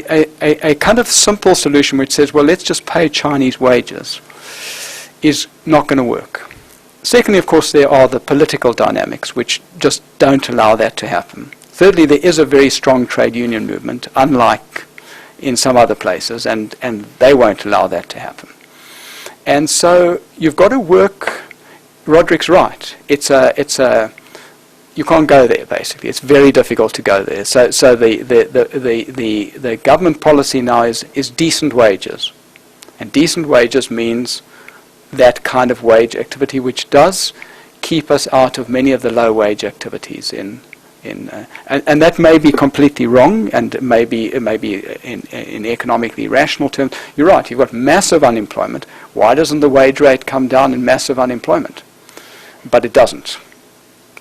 a kind of simple solution which says, well, let's just pay Chinese wages is not going to work. Secondly, of course, there are the political dynamics which just don't allow that to happen. Thirdly, there is a very strong trade union movement, unlike in some other places, and they won't allow that to happen. And so you've got to work. Roderick's right. You can't go there, basically. It's very difficult to go there. So the government policy now is decent wages. And decent wages means that kind of wage activity, which does keep us out of many of the low wage activities and that may be completely wrong, and it may be in economically rational terms. You're right, you've got massive unemployment. Why doesn't the wage rate come down in massive unemployment? But it doesn't.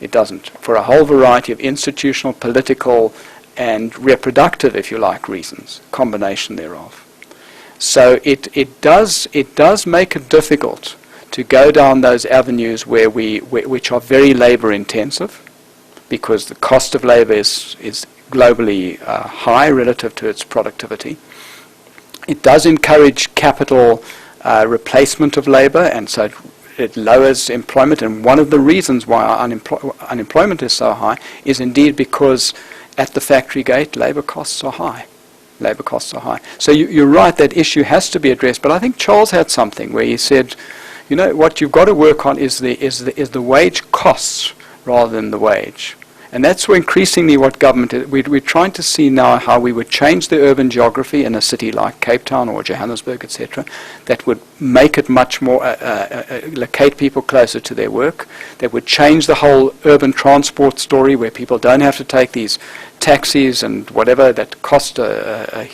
It doesn't, for a whole variety of institutional, political, and reproductive, if you like, reasons, combination thereof. So it does make it difficult to go down those avenues which are very labor intensive, because the cost of labor is globally high relative to its productivity. It does encourage capital replacement of labor, and so it lowers employment. And one of the reasons why our unemployment is so high is indeed because at the factory gate, labor costs are high. Labor costs are high. So you're right, that issue has to be addressed. But I think Charles had something where he said, you know, what you've got to work on is the wage costs rather than the wage. And that's where increasingly what government is. We're trying to see now how we would change the urban geography in a city like Cape Town or Johannesburg, etc., that would make it much more, locate people closer to their work, that would change the whole urban transport story where people don't have to take these taxis and whatever that cost a